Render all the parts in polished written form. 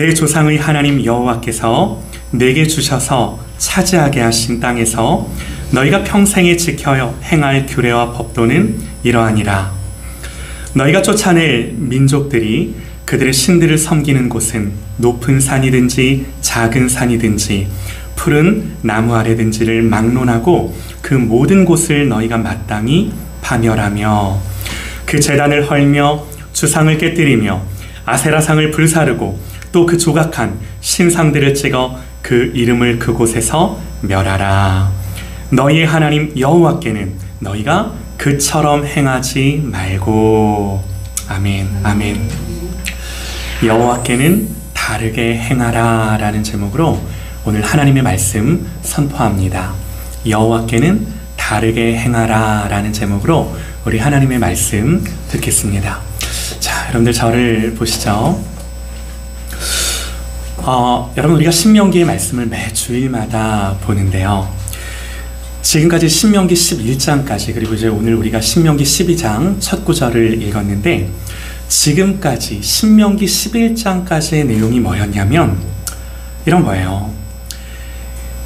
내 조상의 하나님 여호와께서 내게 주셔서 차지하게 하신 땅에서 너희가 평생에 지켜 행할 규례와 법도는 이러하니라. 너희가 쫓아낼 민족들이 그들의 신들을 섬기는 곳은 높은 산이든지 작은 산이든지 푸른 나무 아래든지를 막론하고 그 모든 곳을 너희가 마땅히 파멸하며 그 제단을 헐며 주상을 깨뜨리며 아세라상을 불사르고 또 그 조각한 신상들을 찍어 그 이름을 그곳에서 멸하라. 너희의 하나님 여호와께는 너희가 그처럼 행하지 말고. 아멘. 아멘. 여호와께는 다르게 행하라 라는 제목으로 오늘 하나님의 말씀 선포합니다. 여호와께는 다르게 행하라 라는 제목으로 우리 하나님의 말씀 듣겠습니다. 자, 여러분들 저를 보시죠. 여러분, 우리가 신명기의 말씀을 매 주일마다 보는데요. 지금까지 신명기 11장까지, 그리고 이제 오늘 우리가 신명기 12장 첫 구절을 읽었는데, 지금까지 신명기 11장까지의 내용이 뭐였냐면 이런 거예요.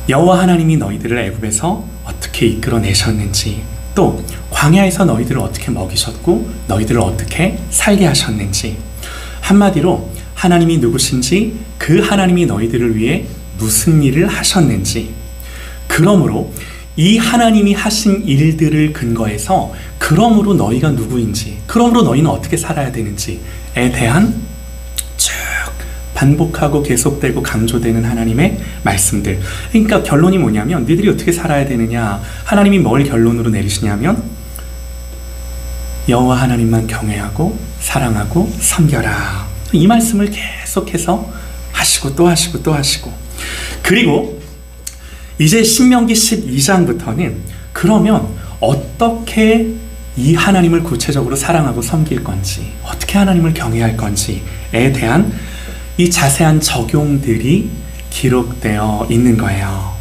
여호와 하나님이 너희들을 애굽에서 어떻게 이끌어내셨는지, 또 광야에서 너희들을 어떻게 먹이셨고 너희들을 어떻게 살게 하셨는지, 한마디로 하나님이 누구신지, 그 하나님이 너희들을 위해 무슨 일을 하셨는지, 그러므로 이 하나님이 하신 일들을 근거해서 그러므로 너희가 누구인지, 그러므로 너희는 어떻게 살아야 되는지에 대한 쭉 반복하고 계속되고 강조되는 하나님의 말씀들. 그러니까 결론이 뭐냐면, 너희들이 어떻게 살아야 되느냐, 하나님이 뭘 결론으로 내리시냐면 여호와 하나님만 경외하고 사랑하고 섬겨라. 이 말씀을 계속해서 하시고 또 하시고 또 하시고, 그리고 이제 신명기 12장부터는 그러면 어떻게 이 하나님을 구체적으로 사랑하고 섬길 건지, 어떻게 하나님을 경외할 건지에 대한 이 자세한 적용들이 기록되어 있는 거예요.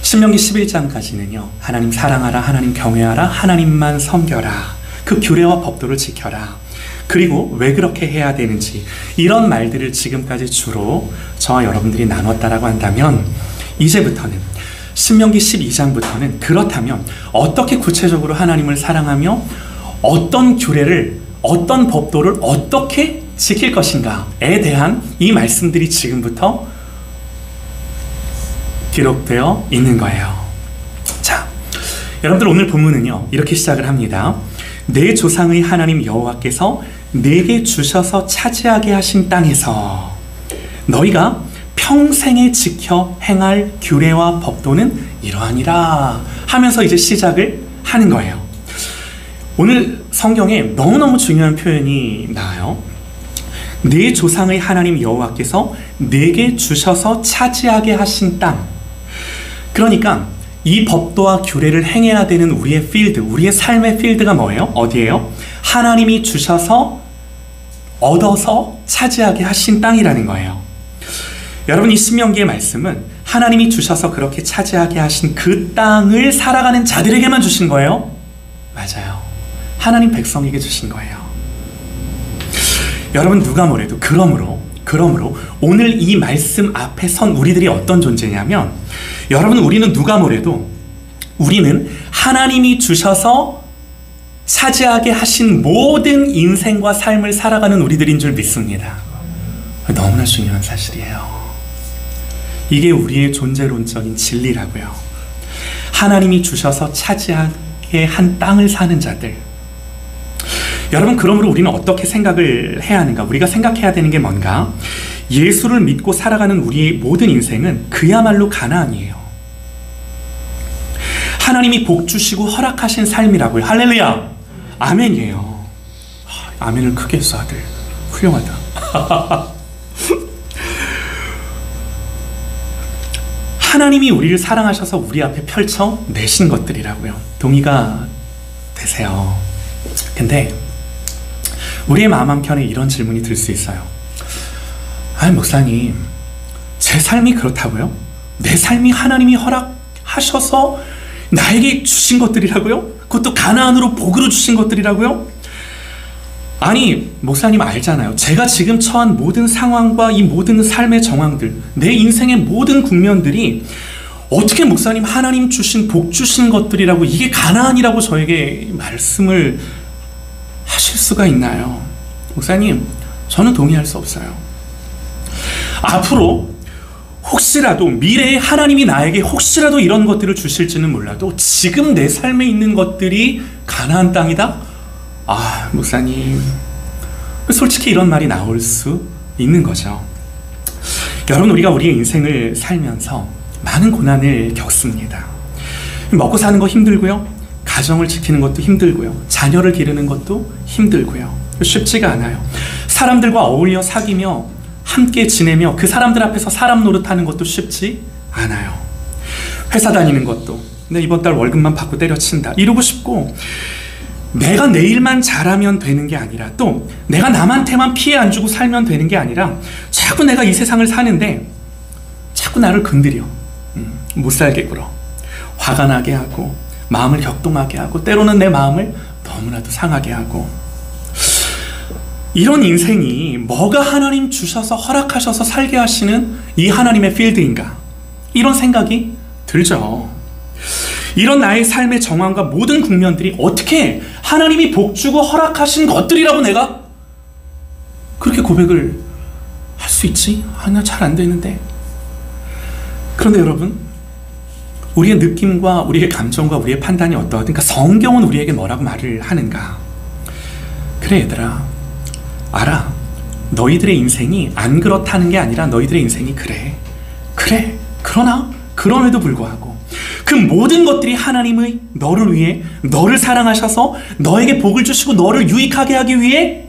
신명기 11장까지는요, 하나님 사랑하라, 하나님 경외하라, 하나님만 섬겨라, 그 규례와 법도를 지켜라, 그리고 왜 그렇게 해야 되는지, 이런 말들을 지금까지 주로 저와 여러분들이 나눴다라고 한다면, 이제부터는 신명기 12장부터는 그렇다면 어떻게 구체적으로 하나님을 사랑하며 어떤 규례를, 어떤 법도를 어떻게 지킬 것인가에 대한 이 말씀들이 지금부터 기록되어 있는 거예요. 자, 여러분들 오늘 본문은요, 이렇게 시작을 합니다. 내 조상의 하나님 여호와께서 내게 주셔서 차지하게 하신 땅에서 너희가 평생에 지켜 행할 규례와 법도는 이러하니라 하면서 이제 시작을 하는 거예요. 오늘 성경에 너무너무 중요한 표현이 나와요. 내 조상의 하나님 여호와께서 내게 주셔서 차지하게 하신 땅. 그러니까 이 법도와 규례를 행해야 되는 우리의 필드, 우리의 삶의 필드가 뭐예요? 어디예요? 하나님이 주셔서 얻어서 차지하게 하신 땅이라는 거예요. 여러분, 이 신명기의 말씀은 하나님이 주셔서 그렇게 차지하게 하신 그 땅을 살아가는 자들에게만 주신 거예요? 맞아요. 하나님 백성에게 주신 거예요. 여러분, 누가 뭐래도 그러므로 오늘 이 말씀 앞에 선 우리들이 어떤 존재냐면, 여러분, 우리는 누가 뭐래도 우리는 하나님이 주셔서 차지하게 하신 모든 인생과 삶을 살아가는 우리들인 줄 믿습니다. 너무나 중요한 사실이에요. 이게 우리의 존재론적인 진리라고요. 하나님이 주셔서 차지하게 한 땅을 사는 자들. 여러분, 그러므로 우리는 어떻게 생각을 해야 하는가? 우리가 생각해야 되는 게 뭔가? 예수를 믿고 살아가는 우리의 모든 인생은 그야말로 가나안이에요. 하나님이 복 주시고 허락하신 삶이라고요. 할렐루야! 아멘이에요. 아멘을 크게 했어, 아들. 훌륭하다. 하나님이 우리를 사랑하셔서 우리 앞에 펼쳐내신 것들이라고요. 동의가 되세요? 근데 우리의 마음 한켠에 이런 질문이 들 수 있어요. 아니, 목사님, 제 삶이 그렇다고요? 내 삶이 하나님이 허락하셔서 나에게 주신 것들이라고요? 그것도 가나안으로 복으로 주신 것들이라고요? 아니, 목사님 알잖아요. 제가 지금 처한 모든 상황과 이 모든 삶의 정황들, 내 인생의 모든 국면들이 어떻게 목사님 하나님 주신 복 주신 것들이라고, 이게 가나안이라고 저에게 말씀을 하실 수가 있나요? 목사님, 저는 동의할 수 없어요. 앞으로 혹시라도 미래에 하나님이 나에게 혹시라도 이런 것들을 주실지는 몰라도 지금 내 삶에 있는 것들이 가나안 땅이다? 아, 목사님, 솔직히 이런 말이 나올 수 있는 거죠. 여러분, 우리가 우리의 인생을 살면서 많은 고난을 겪습니다. 먹고 사는 거 힘들고요, 가정을 지키는 것도 힘들고요, 자녀를 기르는 것도 힘들고요. 쉽지가 않아요. 사람들과 어울려 사귀며 함께 지내며 그 사람들 앞에서 사람 노릇하는 것도 쉽지 않아요. 회사 다니는 것도 이번 달 월급만 받고 때려친다 이러고 싶고, 내가 내 일만 잘하면 되는 게 아니라, 또 내가 남한테만 피해 안 주고 살면 되는 게 아니라, 자꾸 내가 이 세상을 사는데 자꾸 나를 건드려 못 살게 굴어, 화가 나게 하고 마음을 격동하게 하고 때로는 내 마음을 너무나도 상하게 하고, 이런 인생이 뭐가 하나님 주셔서 허락하셔서 살게 하시는 이 하나님의 필드인가, 이런 생각이 들죠. 이런 나의 삶의 정황과 모든 국면들이 어떻게 하나님이 복주고 허락하신 것들이라고 내가 그렇게 고백을 할 수 있지? 나 잘 안 되는데. 그런데 여러분, 우리의 느낌과 우리의 감정과 우리의 판단이 어떠하든, 그러니까 성경은 우리에게 뭐라고 말을 하는가? 그래 얘들아, 알아. 너희들의 인생이 안 그렇다는 게 아니라 너희들의 인생이 그래. 그러나 그럼에도 불구하고 그 모든 것들이 하나님의 너를 위해, 너를 사랑하셔서 너에게 복을 주시고 너를 유익하게 하기 위해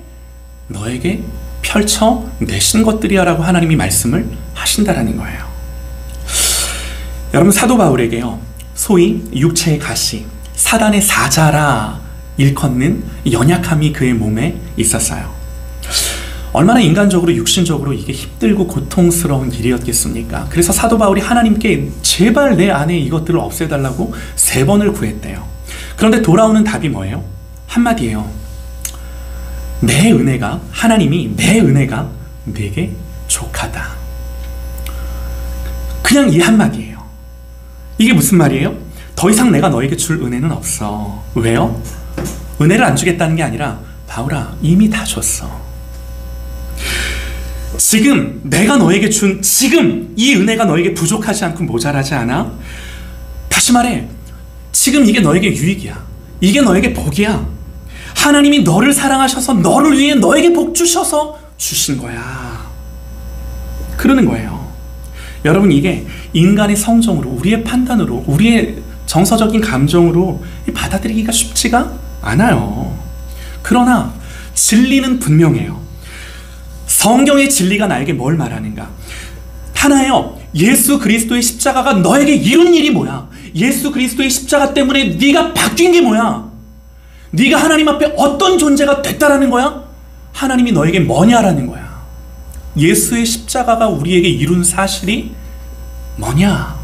너에게 펼쳐내신 것들이야 라고 하나님이 말씀을 하신다라는 거예요. 여러분, 사도 바울에게요, 소위 육체의 가시, 사단의 사자라 일컫는 연약함이 그의 몸에 있었어요. 얼마나 인간적으로 육신적으로 이게 힘들고 고통스러운 일이었겠습니까? 그래서 사도 바울이 하나님께 제발 내 안에 이것들을 없애달라고 3번을 구했대요. 그런데 돌아오는 답이 뭐예요? 한마디예요. 내 은혜가, 하나님이 내 은혜가 내게 족하다. 그냥 이 한마디예요. 이게 무슨 말이에요? 더 이상 내가 너에게 줄 은혜는 없어. 왜요? 은혜를 안 주겠다는 게 아니라, 바울아, 이미 다 줬어. 지금 내가 너에게 준 지금 이 은혜가 너에게 부족하지 않고 모자라지 않아? 다시 말해, 지금 이게 너에게 유익이야. 이게 너에게 복이야. 하나님이 너를 사랑하셔서 너를 위해 너에게 복 주셔서 주신 거야. 그러는 거예요. 여러분, 이게 인간의 성정으로, 우리의 판단으로, 우리의 정서적인 감정으로 받아들이기가 쉽지가 않아요. 그러나 진리는 분명해요. 성경의 진리가 나에게 뭘 말하는가? 하나예요. 예수 그리스도의 십자가가 너에게 이룬 일이 뭐야? 예수 그리스도의 십자가 때문에 네가 바뀐 게 뭐야? 네가 하나님 앞에 어떤 존재가 됐다라는 거야? 하나님이 너에게 뭐냐라는 거야. 예수의 십자가가 우리에게 이룬 사실이 뭐냐?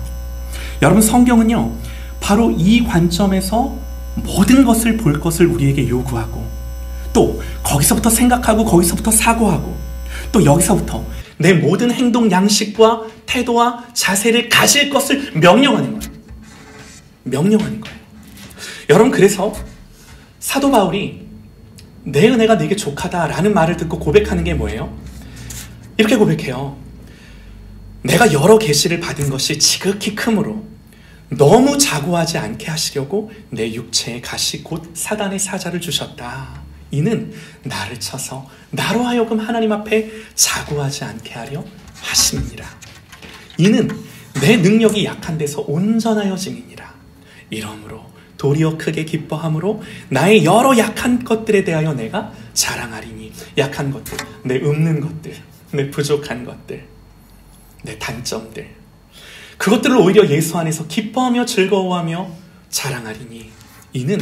여러분, 성경은요, 바로 이 관점에서 모든 것을 볼 것을 우리에게 요구하고, 또 거기서부터 생각하고, 거기서부터 사고하고, 또 여기서부터 내 모든 행동 양식과 태도와 자세를 가질 것을 명령하는 거예요. 명령하는 거예요. 여러분, 그래서 사도 바울이 내 은혜가 네게 족하다라는 말을 듣고 고백하는 게 뭐예요? 이렇게 고백해요. 내가 여러 계시를 받은 것이 지극히 크므로 너무 자고하지 않게 하시려고 내 육체의 가시 곧 사단의 사자를 주셨다. 이는 나를 쳐서 나로 하여금 하나님 앞에 자고하지 않게 하려 하심이니라. 이는 내 능력이 약한 데서 온전하여 증이니라. 이러므로 도리어 크게 기뻐함으로 나의 여러 약한 것들에 대하여 내가 자랑하리니. 약한 것들, 내 없는 것들, 내 부족한 것들, 내 단점들, 그것들을 오히려 예수 안에서 기뻐하며 즐거워하며 자랑하리니. 이는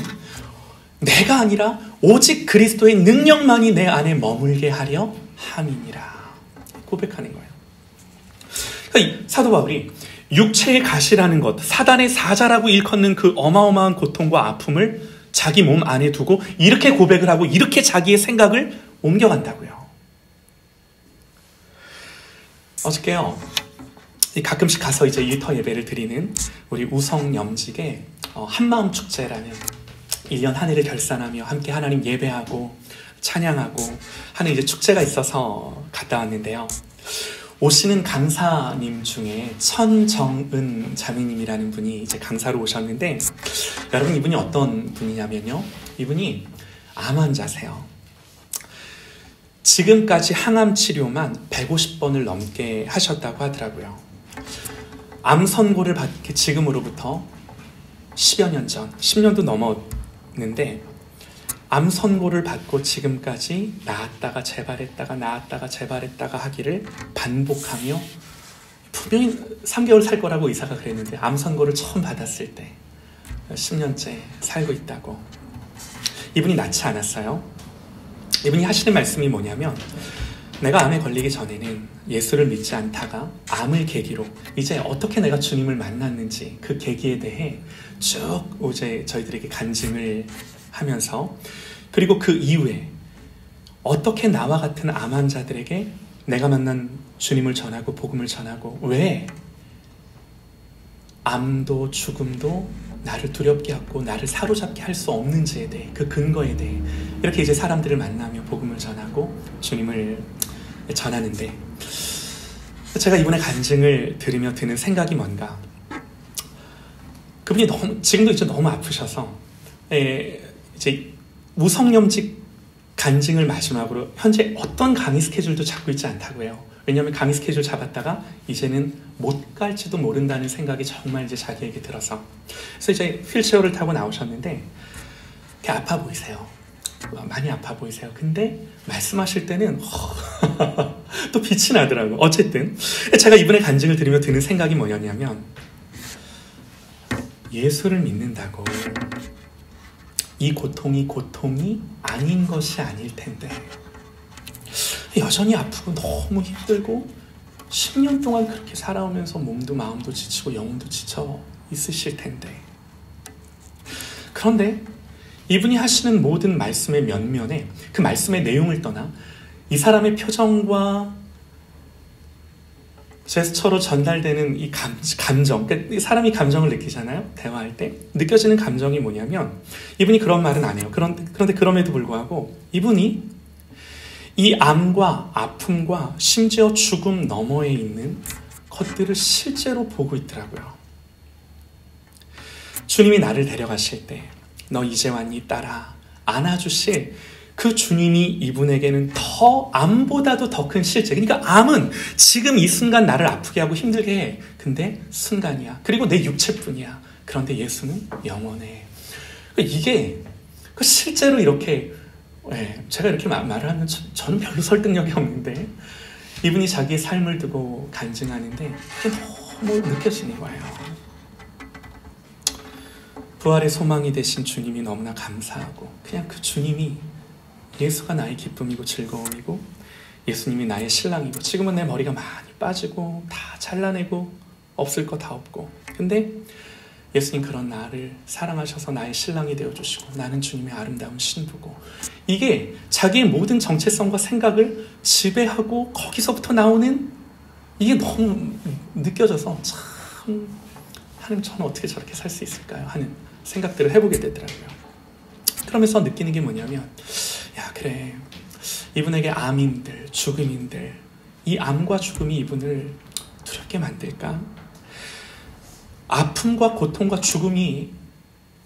내가 아니라 오직 그리스도의 능력만이 내 안에 머물게 하려 함이니라. 고백하는 거예요. 그러니까 사도 바울이 육체의 가시라는 것, 사단의 사자라고 일컫는 그 어마어마한 고통과 아픔을 자기 몸 안에 두고 이렇게 고백을 하고 이렇게 자기의 생각을 옮겨간다고요. 어저께요, 가끔씩 가서 이제 일터 예배를 드리는 우리 우성염직의 한마음 축제라는 1년 한 해를 결산하며 함께 하나님 예배하고 찬양하고 하는 이제 축제가 있어서 갔다 왔는데요. 오시는 강사님 중에 천정은 자매님이라는 분이 이제 강사로 오셨는데, 여러분 이분이 어떤 분이냐면요, 이분이 암 환자세요. 지금까지 항암 치료만 150번을 넘게 하셨다고 하더라고요. 암 선고를 받기 지금으로부터 10여 년 전, 10년도 넘었는데 암 선고를 받고 지금까지 나았다가 재발했다가 나았다가 재발했다가 하기를 반복하며, 분명히 3개월 살 거라고 의사가 그랬는데 암 선고를 처음 받았을 때 10년째 살고 있다고. 이분이 낫지 않았어요. 이분이 하시는 말씀이 뭐냐면, 내가 암에 걸리기 전에는 예수를 믿지 않다가 암을 계기로 이제 어떻게 내가 주님을 만났는지 그 계기에 대해 쭉 어제 저희들에게 간증을 하면서, 그리고 그 이후에 어떻게 나와 같은 암 환자들에게 내가 만난 주님을 전하고 복음을 전하고 왜 암도 죽음도 나를 두렵게 하고 나를 사로잡게 할 수 없는지에 대해, 그 근거에 대해 이렇게 이제 사람들을 만나며 복음을 전하고 주님을 전하는데, 제가 이번에 간증을 들으며 드는 생각이 뭔가, 그분이 지금도 이제 너무 아프셔서 이제 우성염직 간증을 마지막으로 현재 어떤 강의 스케줄도 잡고 있지 않다고 해요. 왜냐하면 강의 스케줄 잡았다가 이제는 못 갈지도 모른다는 생각이 정말 이제 자기에게 들어서, 그래서 이제 휠체어를 타고 나오셨는데 되게 아파 보이세요. 많이 아파 보이세요. 근데 말씀하실 때는 또 빛이 나더라고요. 어쨌든 제가 이번에 간증을 들으며 드는 생각이 뭐냐면, 예수를 믿는다고 이 고통이 아닌 것이 아닐 텐데, 여전히 아프고 너무 힘들고 10년 동안 그렇게 살아오면서 몸도 마음도 지치고 영혼도 지쳐 있으실 텐데, 그런데 이분이 하시는 모든 말씀의 면면에 그 말씀의 내용을 떠나 이 사람의 표정과 제스처로 전달되는 이 감정, 그러니까 사람이 감정을 느끼잖아요. 대화할 때 느껴지는 감정이 뭐냐면, 이분이 그런 말은 안 해요. 그런데 그럼에도 불구하고 이분이 이 암과 아픔과 심지어 죽음 너머에 있는 것들을 실제로 보고 있더라고요. 주님이 나를 데려가실 때 너 이제 왔니 딸아 안아주실 그 주님이 이분에게는 더 암보다도 더 큰 실제, 그러니까 암은 지금 이 순간 나를 아프게 하고 힘들게 해. 근데 순간이야. 그리고 내 육체뿐이야. 그런데 예수는 영원해. 이게 실제로 이렇게, 제가 이렇게 말을 하면 저는 별로 설득력이 없는데 이분이 자기의 삶을 두고 간증하는데 그게 너무 느껴지는 거예요. 부활의 소망이 되신 주님이 너무나 감사하고, 그냥 그 주님이, 예수가 나의 기쁨이고 즐거움이고 예수님이 나의 신랑이고, 지금은 내 머리가 많이 빠지고 다 잘라내고 없을 거 다 없고, 근데 예수님 그런 나를 사랑하셔서 나의 신랑이 되어주시고 나는 주님의 아름다운 신부고, 이게 자기의 모든 정체성과 생각을 지배하고 거기서부터 나오는, 이게 너무 느껴져서 참, 하나님 저는 어떻게 저렇게 살 수 있을까요? 하는 생각들을 해보게 되더라고요. 그러면서 느끼는 게 뭐냐면, 야 그래, 이분에게 암인들, 죽음인들, 이 암과 죽음이 이분을 두렵게 만들까? 아픔과 고통과 죽음이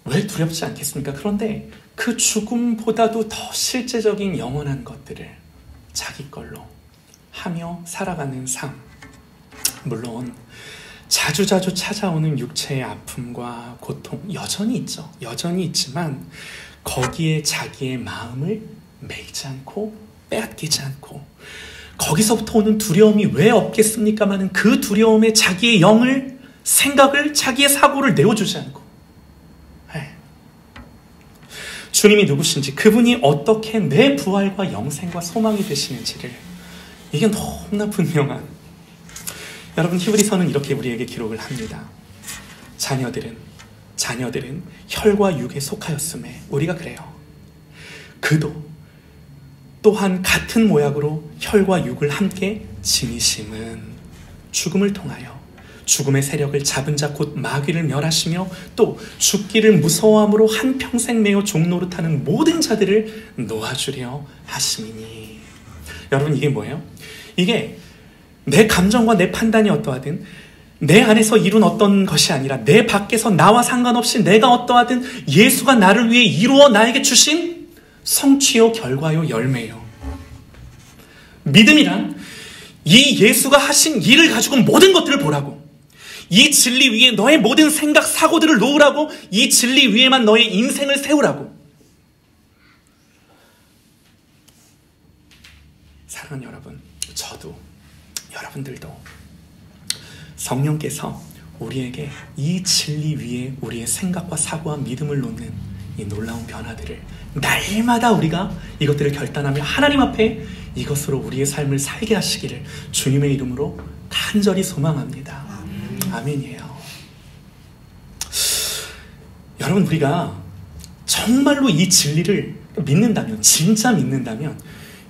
왜 두렵지 않겠습니까? 그런데 그 죽음보다도 더 실제적인 영원한 것들을 자기 걸로 하며 살아가는 삶, 물론 자주자주 찾아오는 육체의 아픔과 고통 여전히 있죠. 여전히 있지만 거기에 자기의 마음을 매이지 않고 빼앗기지 않고, 거기서부터 오는 두려움이 왜 없겠습니까마는 그 두려움에 자기의 영을, 생각을, 자기의 사고를 내어주지 않고, 주님이 누구신지, 그분이 어떻게 내 부활과 영생과 소망이 되시는지를, 이게 너무나 분명한, 여러분 히브리서는 이렇게 우리에게 기록을 합니다. 자녀들은 자녀들은 혈과 육에 속하였음에 우리가 그래요. 그도 또한 같은 모양으로 혈과 육을 함께 지니심은 죽음을 통하여 죽음의 세력을 잡은 자 곧 마귀를 멸하시며 또 죽기를 무서워함으로 한평생 매어 종노릇하는 모든 자들을 놓아주려 하심이니. 여러분, 이게 뭐예요? 이게 내 감정과 내 판단이 어떠하든 내 안에서 이룬 어떤 것이 아니라 내 밖에서 나와 상관없이 내가 어떠하든 예수가 나를 위해 이루어 나에게 주신 성취요 결과요 열매요. 믿음이란 이 예수가 하신 일을 가지고 모든 것들을 보라고, 이 진리 위에 너의 모든 생각 사고들을 놓으라고, 이 진리 위에만 너의 인생을 세우라고. 사랑하는 여러분, 저도 여러분들도 성령께서 우리에게 이 진리 위에 우리의 생각과 사고와 믿음을 놓는 이 놀라운 변화들을 날마다 우리가 이것들을 결단하며 하나님 앞에 이것으로 우리의 삶을 살게 하시기를 주님의 이름으로 간절히 소망합니다. 아멘이에요. 여러분, 우리가 정말로 이 진리를 믿는다면, 진짜 믿는다면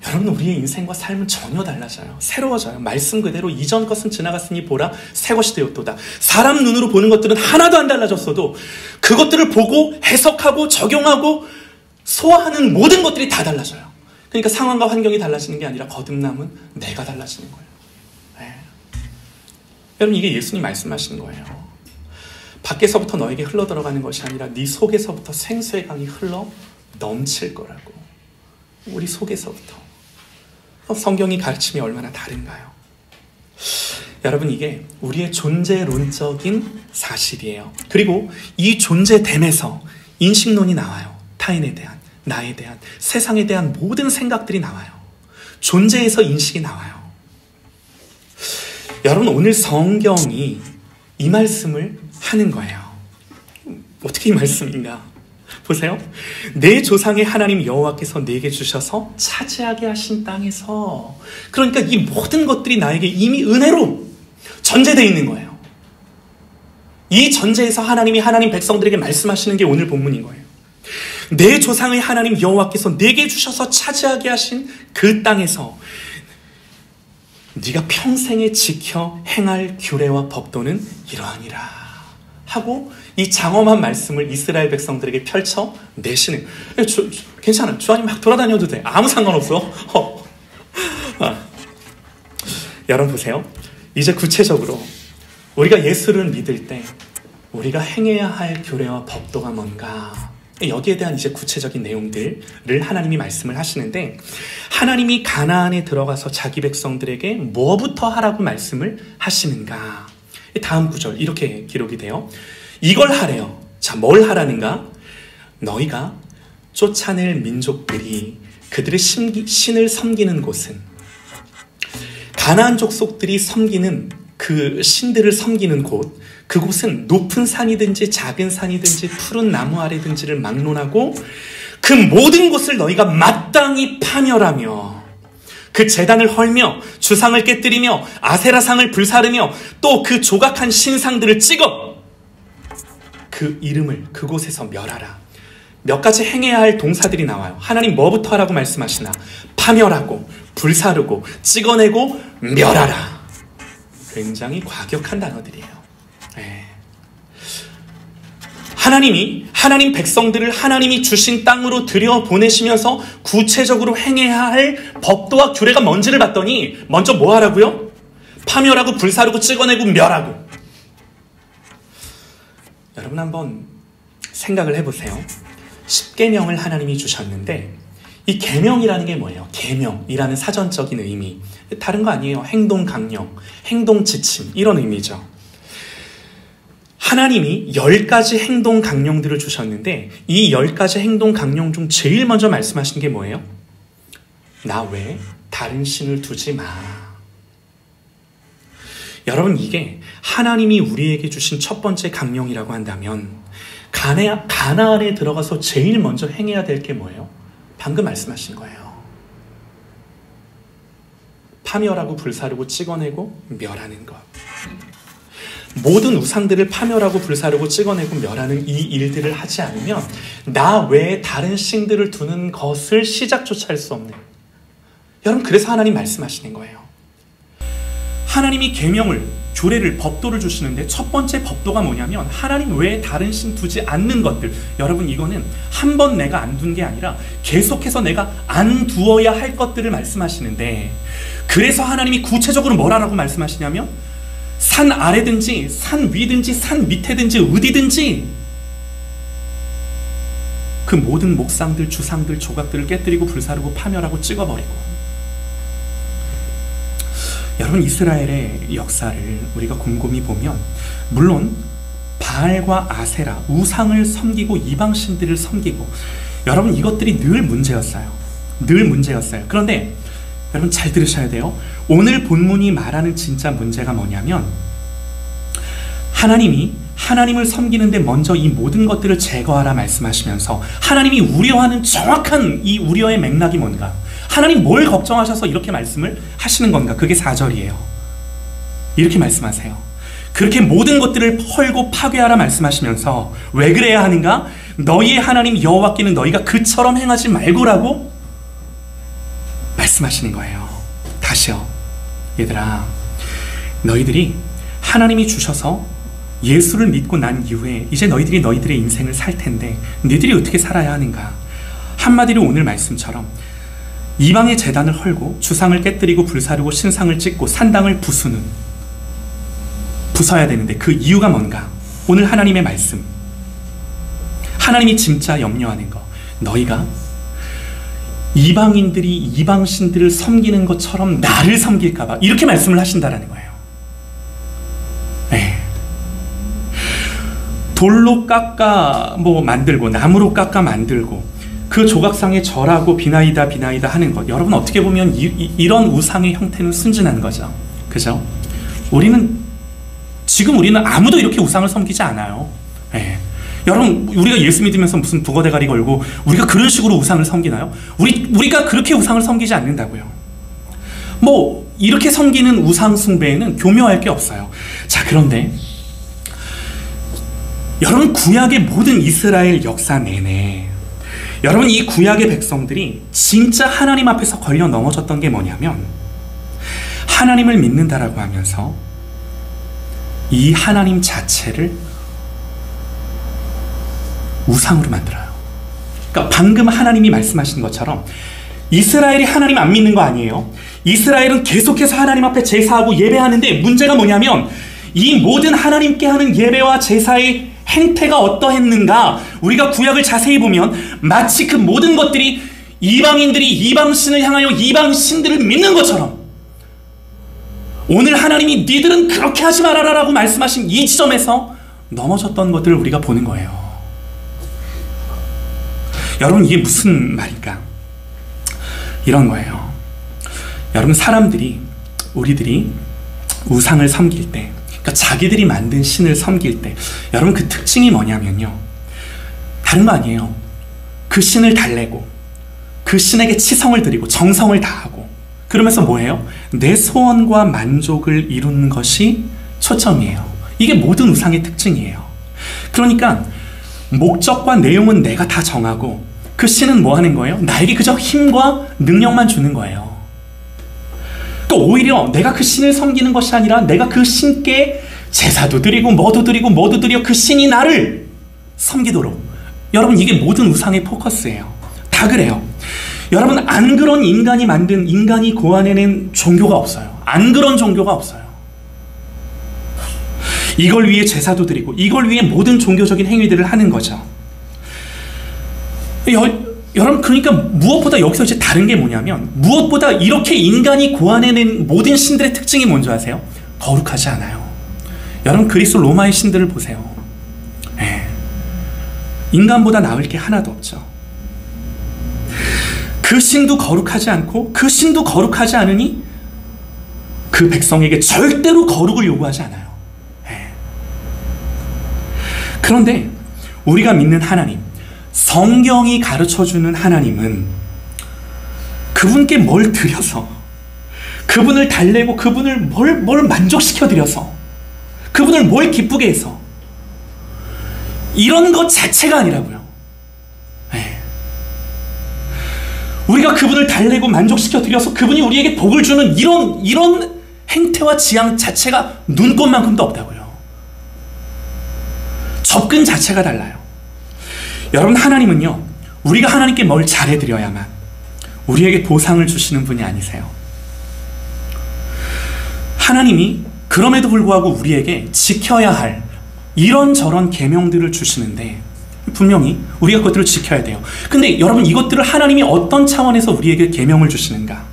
여러분, 우리의 인생과 삶은 전혀 달라져요. 새로워져요. 말씀 그대로 이전 것은 지나갔으니 보라 새 것이 되었도다. 사람 눈으로 보는 것들은 하나도 안 달라졌어도 그것들을 보고 해석하고 적용하고 소화하는 모든 것들이 다 달라져요. 그러니까 상황과 환경이 달라지는 게 아니라 거듭남은 내가 달라지는 거예요. 네. 여러분, 이게 예수님 말씀하시는 거예요. 밖에서부터 너에게 흘러들어가는 것이 아니라 네 속에서부터 생수의 강이 흘러 넘칠 거라고. 우리 속에서부터. 성경이 가르침이 얼마나 다른가요? 여러분, 이게 우리의 존재론적인 사실이에요. 그리고 이 존재됨에서 인식론이 나와요. 타인에 대한, 나에 대한, 세상에 대한 모든 생각들이 나와요. 존재에서 인식이 나와요. 여러분, 오늘 성경이 이 말씀을 하는 거예요. 어떻게 이 말씀인가? 보세요. 내 조상의 하나님 여호와께서 내게 주셔서 차지하게 하신 땅에서. 그러니까 이 모든 것들이 나에게 이미 은혜로 전제되어 있는 거예요. 이 전제에서 하나님이 하나님 백성들에게 말씀하시는 게 오늘 본문인 거예요. 내 조상의 하나님 여호와께서 내게 주셔서 차지하게 하신 그 땅에서 네가 평생에 지켜 행할 규례와 법도는 이러하니라 하고 이 장엄한 말씀을 이스라엘 백성들에게 펼쳐내시는. 괜찮아요. 주 안에 막 돌아다녀도 돼. 아무 상관없어. 여러분 보세요. 이제 구체적으로 우리가 예수를 믿을 때 우리가 행해야 할 규례와 법도가 뭔가, 여기에 대한 이제 구체적인 내용들을 하나님이 말씀을 하시는데, 하나님이 가나안에 들어가서 자기 백성들에게 뭐부터 하라고 말씀을 하시는가. 다음 구절 이렇게 기록이 돼요. 이걸 하래요. 자, 뭘 하라는가? 너희가 쫓아낼 민족들이 그들의 신을 섬기는 곳은, 가나안 족속들이 섬기는 그 신들을 섬기는 곳, 그곳은 높은 산이든지 작은 산이든지 푸른 나무 아래든지를 막론하고 그 모든 곳을 너희가 마땅히 파멸하며 그 제단을 헐며 주상을 깨뜨리며 아세라상을 불사르며 또 그 조각한 신상들을 찍어 그 이름을 그곳에서 멸하라. 몇 가지 행해야 할 동사들이 나와요. 하나님 뭐부터 하라고 말씀하시나? 파멸하고 불사르고 찍어내고 멸하라. 굉장히 과격한 단어들이에요. 네. 하나님 백성들을 하나님이 주신 땅으로 들여보내시면서 구체적으로 행해야 할 법도와 규례가 뭔지를 봤더니 먼저 뭐 하라고요? 파멸하고 불사르고 찍어내고 멸하고. 여러분 한번 생각을 해보세요. 10계명을 하나님이 주셨는데 이 계명이라는 게 뭐예요? 계명이라는 사전적인 의미, 다른 거 아니에요. 행동 강령, 행동 지침, 이런 의미죠. 하나님이 10가지 행동 강령들을 주셨는데 이 10가지 행동 강령 중 제일 먼저 말씀하신 게 뭐예요? 나 외에 다른 신을 두지 마. 여러분, 이게 하나님이 우리에게 주신 첫 번째 강령이라고 한다면 가나안에 들어가서 제일 먼저 행해야 될 게 뭐예요? 방금 말씀하신 거예요. 파멸하고 불사르고 찍어내고 멸하는 것. 모든 우상들을 파멸하고 불사르고 찍어내고 멸하는 이 일들을 하지 않으면 나 외에 다른 신들을 두는 것을 시작조차 할 수 없는, 여러분, 그래서 하나님 말씀하시는 거예요. 하나님이 계명을, 규례를, 법도를 주시는데 첫 번째 법도가 뭐냐면 하나님 외에 다른 신 두지 않는 것들. 여러분, 이거는 한 번 내가 안 둔 게 아니라 계속해서 내가 안 두어야 할 것들을 말씀하시는데, 그래서 하나님이 구체적으로 뭐라고 말씀하시냐면 산 아래든지 산 위든지 산 밑에든지 어디든지 그 모든 목상들, 주상들, 조각들을 깨뜨리고 불사르고 파멸하고 찍어버리고. 여러분, 이스라엘의 역사를 우리가 곰곰이 보면 물론 바알과 아세라, 우상을 섬기고 이방신들을 섬기고, 여러분, 이것들이 늘 문제였어요. 늘 문제였어요. 그런데 여러분 잘 들으셔야 돼요. 오늘 본문이 말하는 진짜 문제가 뭐냐면 하나님이 하나님을 섬기는데 먼저 이 모든 것들을 제거하라 말씀하시면서 하나님이 우려하는 정확한 이 우려의 맥락이 뭔가, 하나님 뭘 걱정하셔서 이렇게 말씀을 하시는 건가, 그게 4절이에요. 이렇게 말씀하세요. 그렇게 모든 것들을 헐고 파괴하라 말씀하시면서 왜 그래야 하는가? 너희의 하나님 여호와께는 너희가 그처럼 행하지 말고라고 말씀하시는 거예요. 다시요. 얘들아, 너희들이 하나님이 주셔서 예수를 믿고 난 이후에 이제 너희들이 너희들의 인생을 살 텐데 너희들이 어떻게 살아야 하는가? 한마디로 오늘 말씀처럼 이방의 제단을 헐고 주상을 깨뜨리고 불사르고 신상을 찍고 산당을 부숴야 되는데 그 이유가 뭔가? 오늘 하나님의 말씀, 하나님이 진짜 염려하는 거, 너희가 이방인들이 이방신들을 섬기는 것처럼 나를 섬길까봐 이렇게 말씀을 하신다라는 거예요. 네. 돌로 깎아 만들고 나무로 깎아 만들고 그 조각상에 절하고 비나이다 하는 것, 여러분 어떻게 보면 이런 우상의 형태는 순진한 거죠. 그죠? 지금 우리는 아무도 이렇게 우상을 섬기지 않아요. 네. 여러분, 우리가 예수 믿으면서 무슨 부거대가리 걸고 우리가 그런 식으로 우상을 섬기나요? 우리가 그렇게 우상을 섬기지 않는다고요. 이렇게 섬기는 우상 숭배에는 교묘할 게 없어요. 자, 그런데 여러분, 구약의 모든 이스라엘 역사 내내 여러분, 이 구약의 백성들이 진짜 하나님 앞에서 걸려 넘어졌던 게 뭐냐면 하나님을 믿는다라고 하면서 이 하나님 자체를 우상으로 만들어요. 그러니까 방금 하나님이 말씀하신 것처럼 이스라엘이 하나님 안 믿는 거 아니에요. 이스라엘은 계속해서 하나님 앞에 제사하고 예배하는데 문제가 뭐냐면 이 모든 하나님께 하는 예배와 제사의 행태가 어떠했는가, 우리가 구약을 자세히 보면 마치 그 모든 것들이 이방인들이 이방신을 향하여 이방신들을 믿는 것처럼 오늘 하나님이 니들은 그렇게 하지 말아라 라고 말씀하신 이 지점에서 넘어졌던 것들을 우리가 보는 거예요. 여러분, 이게 무슨 말일까? 이런 거예요. 여러분, 우리들이 우상을 섬길 때, 그러니까 자기들이 만든 신을 섬길 때, 여러분 그 특징이 뭐냐면요, 다른 거 아니에요. 그 신을 달래고 그 신에게 치성을 드리고 정성을 다하고 그러면서 뭐예요? 내 소원과 만족을 이루는 것이 초점이에요. 이게 모든 우상의 특징이에요. 그러니까 목적과 내용은 내가 다 정하고 그 신은 뭐 하는 거예요? 나에게 그저 힘과 능력만 주는 거예요. 또 오히려 내가 그 신을 섬기는 것이 아니라 내가 그 신께 제사도 드리고 뭐도 드려 그 신이 나를 섬기도록. 여러분, 이게 모든 우상의 포커스예요. 다 그래요. 여러분, 안 그런 인간이 만든, 인간이 고안해낸 종교가 없어요. 안 그런 종교가 없어요. 이걸 위해 제사도 드리고 이걸 위해 모든 종교적인 행위들을 하는 거죠. 여러분, 그러니까 무엇보다 여기서 이제 다른 게 뭐냐면, 무엇보다 이렇게 인간이 고안해낸 모든 신들의 특징이 뭔지 아세요? 거룩하지 않아요. 여러분, 그리스 로마의 신들을 보세요. 인간보다 나을 게 하나도 없죠. 그 신도 거룩하지 않고 그 신도 거룩하지 않으니 그 백성에게 절대로 거룩을 요구하지 않아요. 그런데 우리가 믿는 하나님, 성경이 가르쳐주는 하나님은 그분께 뭘 드려서, 그분을 달래고 그분을 뭘 만족시켜드려서, 그분을 뭘 기쁘게 해서? 이런 것 자체가 아니라고요. 네. 우리가 그분을 달래고 만족시켜 드려서 그분이 우리에게 복을 주는 이런 행태와 지향 자체가 눈꽃만큼도 없다고요. 접근 자체가 달라요. 여러분, 하나님은요, 우리가 하나님께 뭘 잘해드려야만 우리에게 보상을 주시는 분이 아니세요. 하나님이 그럼에도 불구하고 우리에게 지켜야 할 이런저런 계명들을 주시는데 분명히 우리가 그것들을 지켜야 돼요. 근데 여러분, 이것들을 하나님이 어떤 차원에서 우리에게 계명을 주시는가?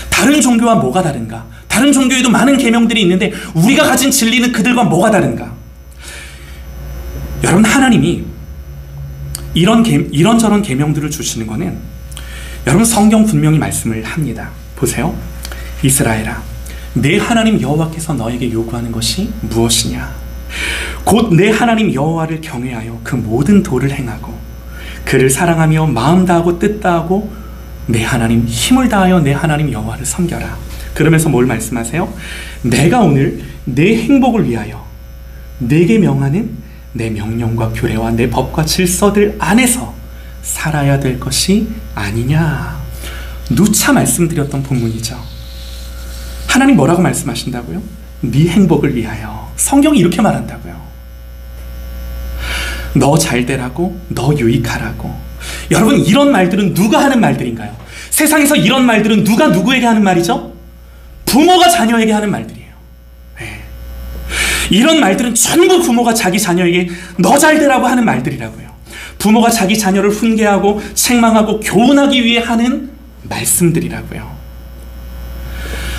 다른 종교와 뭐가 다른가? 다른 종교에도 많은 계명들이 있는데 우리가 가진 진리는 그들과 뭐가 다른가? 여러분, 하나님이 이런저런 계명들을 주시는 거는 여러분, 성경 분명히 말씀을 합니다. 보세요. 이스라엘아, 내 하나님 여호와께서 너에게 요구하는 것이 무엇이냐? 곧 내 하나님 여호와를 경외하여 그 모든 도를 행하고 그를 사랑하며 마음 다하고 뜻 다하고 내 하나님 힘을 다하여 내 하나님 여호와를 섬겨라. 그러면서 뭘 말씀하세요? 내가 오늘 내 행복을 위하여 내게 명하는 내 명령과 규례와 내 법과 질서들 안에서 살아야 될 것이 아니냐. 누차 말씀드렸던 본문이죠. 하나님 뭐라고 말씀하신다고요? 네 행복을 위하여. 성경이 이렇게 말한다고요. 너 잘되라고, 너 유익하라고. 여러분, 이런 말들은 누가 하는 말들인가요? 세상에서 이런 말들은 누가 누구에게 하는 말이죠? 부모가 자녀에게 하는 말들이에요. 네. 이런 말들은 전부 부모가 자기 자녀에게 너 잘되라고 하는 말들이라고요. 부모가 자기 자녀를 훈계하고 책망하고 교훈하기 위해 하는 말씀들이라고요.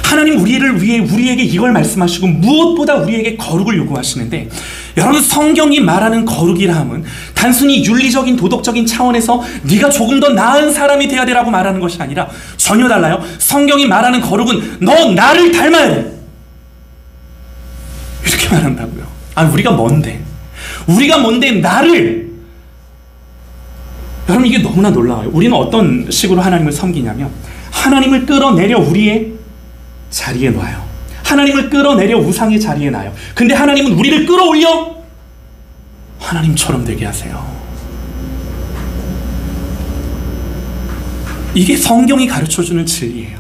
하나님 우리를 위해 우리에게 이걸 말씀하시고 무엇보다 우리에게 거룩을 요구하시는데, 여러분, 성경이 말하는 거룩이라 함은 단순히 윤리적인 도덕적인 차원에서 네가 조금 더 나은 사람이 돼야 되라고 말하는 것이 아니라 전혀 달라요. 성경이 말하는 거룩은 너 나를 닮아야 돼, 이렇게 말한다고요. 우리가 뭔데? 우리가 뭔데 나를. 여러분, 이게 너무나 놀라워요. 우리는 어떤 식으로 하나님을 섬기냐면 하나님을 끌어내려 우리의 자리에 놔요. 하나님을 끌어내려 우상의 자리에 놔요. 근데 하나님은 우리를 끌어올려 하나님처럼 되게 하세요. 이게 성경이 가르쳐주는 진리예요.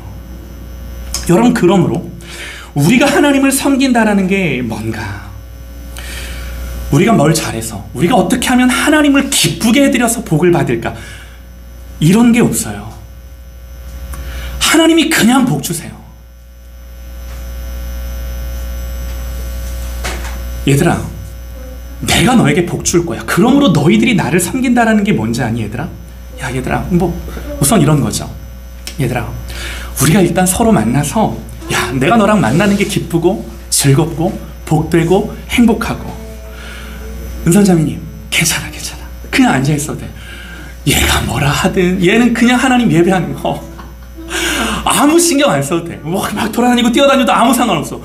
여러분, 그러므로 우리가 하나님을 섬긴다라는 게 뭔가, 우리가 뭘 잘해서, 우리가 어떻게 하면 하나님을 기쁘게 해드려서 복을 받을까, 이런 게 없어요. 하나님이 그냥 복 주세요. 얘들아, 내가 너에게 복 줄 거야. 그러므로 너희들이 나를 섬긴다라는 게 뭔지 아니, 얘들아? 야, 얘들아, 우선 이런 거죠. 얘들아, 우리가 일단 서로 만나서, 야, 내가 너랑 만나는 게 기쁘고 즐겁고 복되고 행복하고, 은선자매님, 괜찮아. 그냥 앉아있어도 돼. 얘가 뭐라 하든 얘는 그냥 하나님 예배하는 거 아무 신경 안 써도 돼. 막 돌아다니고 뛰어다녀도 아무 상관없어.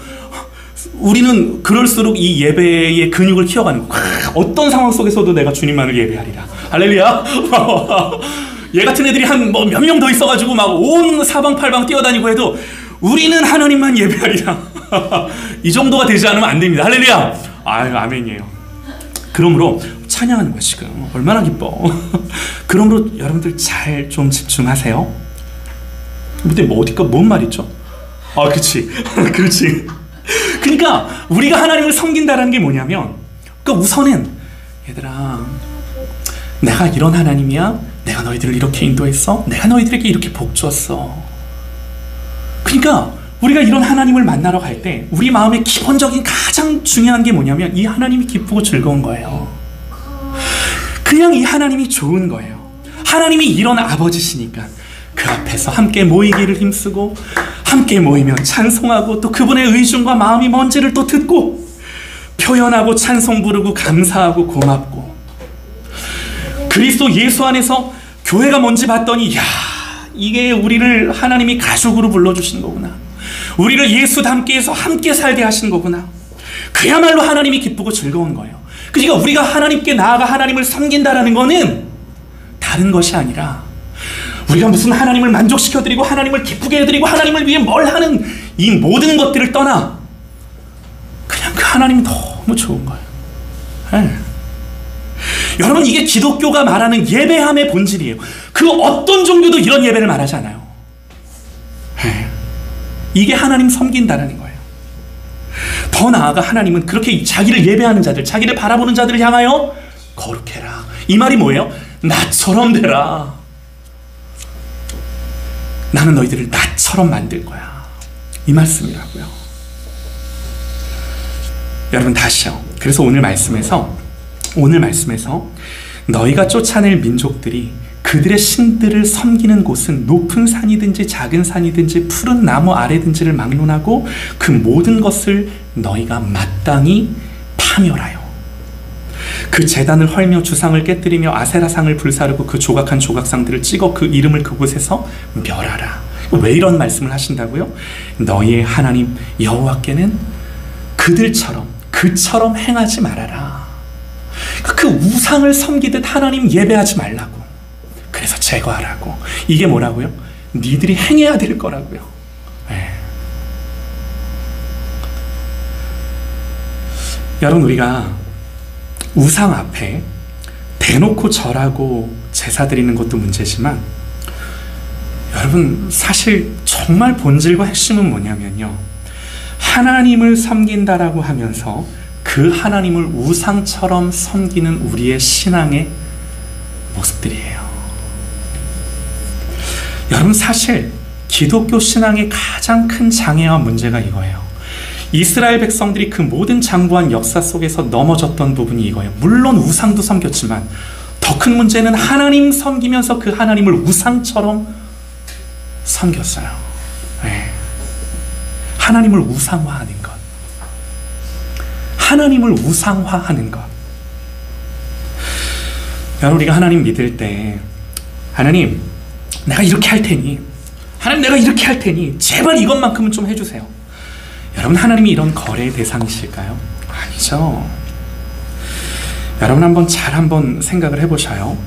우리는 그럴수록 이 예배의 근육을 키워가는 거. 어떤 상황 속에서도 내가 주님만을 예배하리라. 할렐루야. 얘 같은 애들이 한 몇 명 더 있어가지고 막 온 사방팔방 뛰어다니고 해도 우리는 하나님만 예배하리라. 이 정도가 되지 않으면 안 됩니다. 할렐루야. 아유, 아멘이에요. 그러므로 찬양하는 거야 지금. 얼마나 기뻐. 그러므로 여러분들 잘 좀 집중하세요. 근데 어디까 뭔 말이죠? 그치. 그렇지. 그러니까 우리가 하나님을 섬긴다는 게 뭐냐면, 그러니까 우선은, 얘들아, 내가 이런 하나님이야. 내가 너희들을 이렇게 인도했어. 내가 너희들에게 이렇게 복 줬어. 그러니까 우리가 이런 하나님을 만나러 갈 때 우리 마음의 기본적인 가장 중요한 게 뭐냐면 이 하나님이 기쁘고 즐거운 거예요. 그냥 이 하나님이 좋은 거예요. 하나님이 이런 아버지시니까 그 앞에서 함께 모이기를 힘쓰고, 함께 모이면 찬송하고, 또 그분의 의중과 마음이 뭔지를 또 듣고 표현하고 찬송 부르고 감사하고 고맙고, 그리스도 예수 안에서 교회가 뭔지 봤더니, 야, 이게 우리를 하나님이 가족으로 불러주신 거구나. 우리를 예수 닮게 해서 함께 살게 하신 거구나. 그야말로 하나님이 기쁘고 즐거운 거예요. 그러니까 우리가 하나님께 나아가 하나님을 섬긴다라는 거는 다른 것이 아니라, 우리가 무슨 하나님을 만족시켜드리고 하나님을 기쁘게 해드리고 하나님을 위해 뭘 하는 이 모든 것들을 떠나 그냥 그 하나님이 너무 좋은 거예요. 네. 여러분, 이게 기독교가 말하는 예배함의 본질이에요. 그 어떤 종교도 이런 예배를 말하지 않아요. 네. 이게 하나님 섬긴다라는 거예요. 더 나아가 하나님은 그렇게 자기를 예배하는 자들, 자기를 바라보는 자들을 향하여 거룩해라. 이 말이 뭐예요? 나처럼 되라. 나는 너희들을 나처럼 만들 거야. 이 말씀이라고요. 여러분, 다시요. 그래서 오늘 말씀에서 너희가 쫓아낼 민족들이 그들의 신들을 섬기는 곳은 높은 산이든지 작은 산이든지 푸른 나무 아래든지를 막론하고 그 모든 것을 너희가 마땅히 파멸하여 그 제단을 헐며 주상을 깨뜨리며 아세라상을 불사르고 그 조각한 조각상들을 찍어 그 이름을 그곳에서 멸하라. 왜 이런 말씀을 하신다고요? 너희의 하나님 여호와께는 그처럼 행하지 말아라. 그 우상을 섬기듯 하나님 예배하지 말라고. 그래서 제거하라고. 이게 뭐라고요? 니들이 행해야 될 거라고요. 네. 여러분, 우리가 우상 앞에 대놓고 절하고 제사 드리는 것도 문제지만, 여러분, 사실 정말 본질과 핵심은 뭐냐면요, 하나님을 섬긴다라고 하면서 그 하나님을 우상처럼 섬기는 우리의 신앙의 모습들이에요. 여러분, 사실 기독교 신앙의 가장 큰 장애와 문제가 이거예요. 이스라엘 백성들이 그 모든 장구한 역사 속에서 넘어졌던 부분이 이거예요. 물론 우상도 섬겼지만 더 큰 문제는 하나님 섬기면서 그 하나님을 우상처럼 섬겼어요. 네. 하나님을 우상화하는 것. 하나님을 우상화하는 것. 여러분, 우리가 하나님 믿을 때, 하나님, 내가 이렇게 할 테니, 하나님, 내가 이렇게 할 테니 제발 이것만큼은 좀 해주세요. 여러분, 하나님이 이런 거래의 대상이실까요? 아니죠. 여러분, 한번 생각을 해보셔요.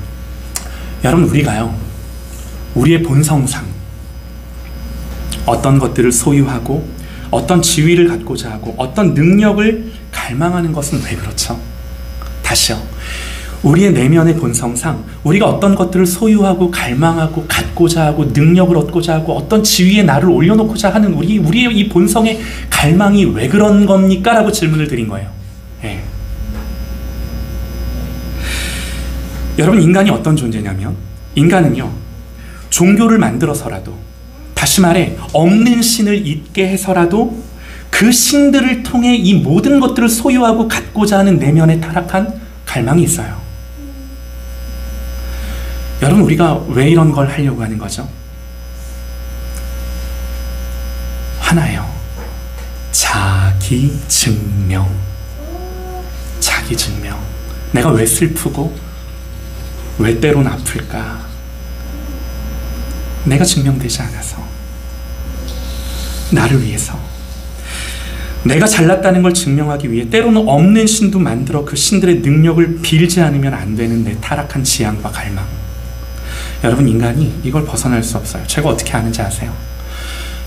여러분, 우리가요, 우리의 본성상 어떤 것들을 소유하고 어떤 지위를 갖고자 하고 어떤 능력을 갈망하는 것은 왜 그렇죠? 다시요. 우리의 내면의 본성상 우리가 어떤 것들을 소유하고 갈망하고 갖고자 하고 능력을 얻고자 하고 어떤 지위에 나를 올려놓고자 하는 우리의 이 본성의 갈망이 왜 그런 겁니까? 라고 질문을 드린 거예요. 예. 여러분, 인간이 어떤 존재냐면, 인간은요, 종교를 만들어서라도, 다시 말해 없는 신을 있게 해서라도 그 신들을 통해 이 모든 것들을 소유하고 갖고자 하는 내면의 타락한 갈망이 있어요. 여러분, 우리가 왜 이런 걸 하려고 하는 거죠? 하나예요. 자기 증명. 자기 증명. 내가 왜 슬프고 왜 때론 아플까? 내가 증명되지 않아서, 나를 위해서, 내가 잘났다는 걸 증명하기 위해 때로는 없는 신도 만들어 그 신들의 능력을 빌지 않으면 안 되는 내 타락한 지향과 갈망. 여러분, 인간이 이걸 벗어날 수 없어요. 제가 어떻게 아는지 아세요?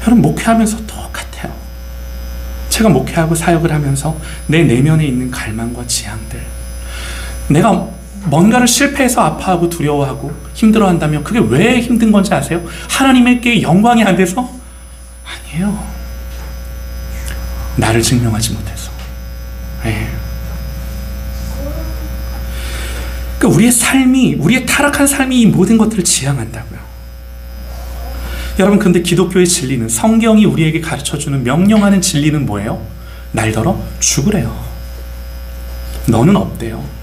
여러분, 목회하면서 똑같아요. 제가 목회하고 사역을 하면서 내 내면에 있는 갈망과 지향들, 내가 뭔가를 실패해서 아파하고 두려워하고 힘들어한다면 그게 왜 힘든 건지 아세요? 하나님께 영광이 안 돼서? 아니에요. 나를 증명하지 못해서. 네. 그러니까 우리의 타락한 삶이 이 모든 것들을 지향한다고요. 여러분, 근데 기독교의 진리는, 성경이 우리에게 가르쳐주는, 명령하는 진리는 뭐예요? 날더러 죽으래요. 너는 없대요.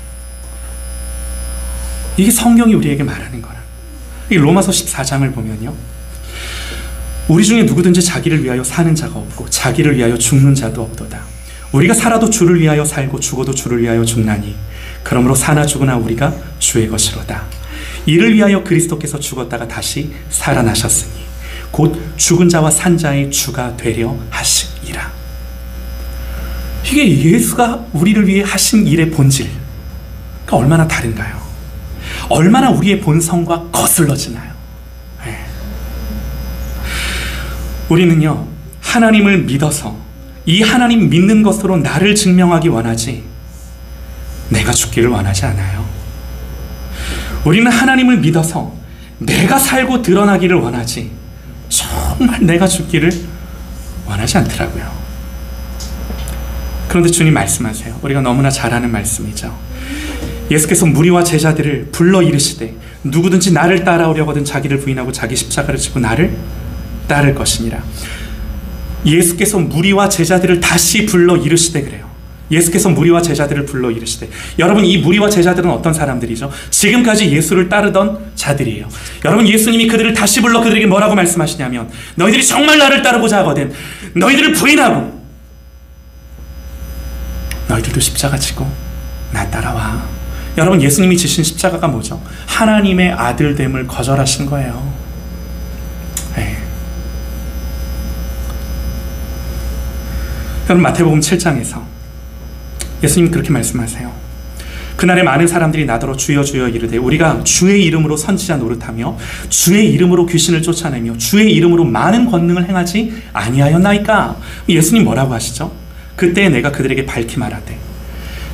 이게 성경이 우리에게 말하는 거라. 이 로마서 14장을 보면요, 우리 중에 누구든지 자기를 위하여 사는 자가 없고 자기를 위하여 죽는 자도 없도다. 우리가 살아도 주를 위하여 살고 죽어도 주를 위하여 죽나니 그러므로 사나 죽으나 우리가 주의 것이로다. 이를 위하여 그리스도께서 죽었다가 다시 살아나셨으니 곧 죽은 자와 산 자의 주가 되려 하시니라. 이게 예수가 우리를 위해 하신 일의 본질, 그러니까 얼마나 다른가요? 얼마나 우리의 본성과 거슬러지나요? 네. 우리는요, 하나님을 믿어서 이 하나님 믿는 것으로 나를 증명하기 원하지 내가 죽기를 원하지 않아요. 우리는 하나님을 믿어서 내가 살고 드러나기를 원하지 정말 내가 죽기를 원하지 않더라고요. 그런데 주님 말씀하세요. 우리가 너무나 잘 아는 말씀이죠. 예수께서 무리와 제자들을 불러 이르시되 누구든지 나를 따라오려거든 자기를 부인하고 자기 십자가를 지고 나를 따를 것이니라. 예수께서 무리와 제자들을 다시 불러 이르시되 그래요. 예수께서 무리와 제자들을 불러 이르시되, 여러분 이 무리와 제자들은 어떤 사람들이죠? 지금까지 예수를 따르던 자들이에요. 여러분 예수님이 그들을 다시 불러 그들에게 뭐라고 말씀하시냐면 너희들이 정말 나를 따르고자 하거든 너희들을 부인하고 너희들도 십자가 지고 나 따라와. 여러분 예수님이 지신 십자가가 뭐죠? 하나님의 아들됨을 거절하신 거예요. 네. 여러분 마태복음 7장에서 예수님 그렇게 말씀하세요. 그날에 많은 사람들이 나더러 주여 주여 이르되 우리가 주의 이름으로 선지자 노릇하며 주의 이름으로 귀신을 쫓아내며 주의 이름으로 많은 권능을 행하지 아니하였나이까? 예수님 뭐라고 하시죠? 그때 내가 그들에게 밝히 말하되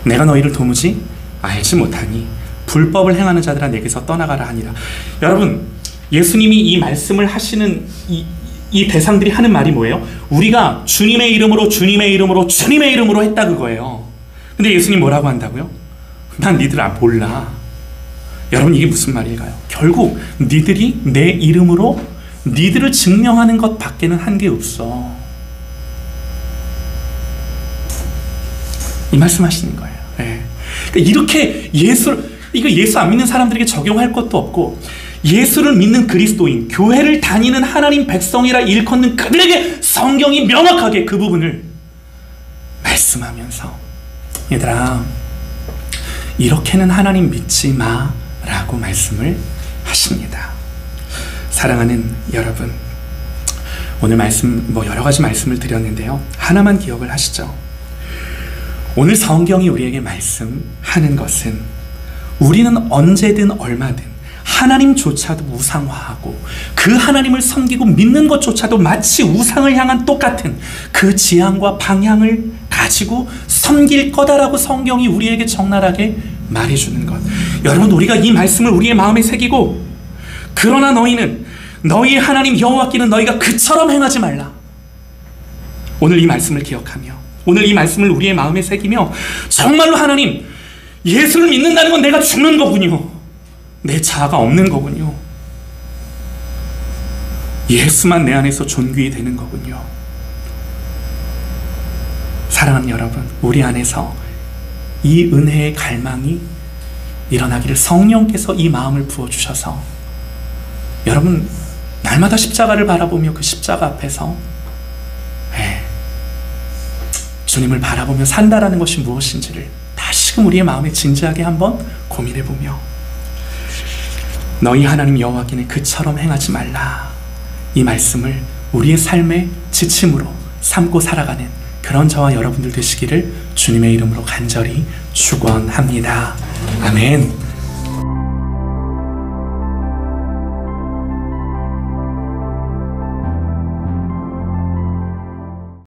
내가 너희를 도무지 알지 못하니 불법을 행하는 자들아 내게서 떠나가라 하니라. 여러분 예수님이 이 말씀을 하시는 이 대상들이 하는 말이 뭐예요? 우리가 주님의 이름으로 주님의 이름으로 주님의 이름으로 했다 그거예요. 근데 예수님 뭐라고 한다고요? 난 니들 몰라. 여러분 이게 무슨 말일까요? 결국 니들이 내 이름으로 니들을 증명하는 것 밖에는 한 게 없어. 이 말씀하시는 거예요. 네. 그러니까 이렇게 이거 예수 안 믿는 사람들에게 적용할 것도 없고 예수를 믿는 그리스도인, 교회를 다니는 하나님 백성이라 일컫는 그들에게 성경이 명확하게 그 부분을 말씀하면서 얘들아 이렇게는 하나님 믿지 마 라고 말씀을 하십니다. 사랑하는 여러분, 오늘 말씀 여러 가지 말씀을 드렸는데요, 하나만 기억을 하시죠. 오늘 성경이 우리에게 말씀하는 것은 우리는 언제든 얼마든 하나님조차도 우상화하고 그 하나님을 섬기고 믿는 것조차도 마치 우상을 향한 똑같은 그 지향과 방향을 가지고 섬길 거다라고 성경이 우리에게 적나라하게 말해주는 것. 여러분 우리가 이 말씀을 우리의 마음에 새기고 그러나 너희는 너희의 하나님 여호와께는 너희가 그처럼 행하지 말라. 오늘 이 말씀을 기억하며 오늘 이 말씀을 우리의 마음에 새기며 정말로 하나님 예수를 믿는다는 건 내가 죽는 거군요. 내 자아가 없는 거군요. 예수만 내 안에서 존귀히 되는 거군요. 사랑하는 여러분, 우리 안에서 이 은혜의 갈망이 일어나기를 성령께서 이 마음을 부어주셔서 여러분 날마다 십자가를 바라보며 그 십자가 앞에서 주님을 바라보며 산다라는 것이 무엇인지를 다시금 우리의 마음에 진지하게 한번 고민해보며 너희 하나님 여호와께는 그처럼 행하지 말라, 이 말씀을 우리의 삶의 지침으로 삼고 살아가는 그런 저와 여러분들 되시기를 주님의 이름으로 간절히 축원합니다. 아멘.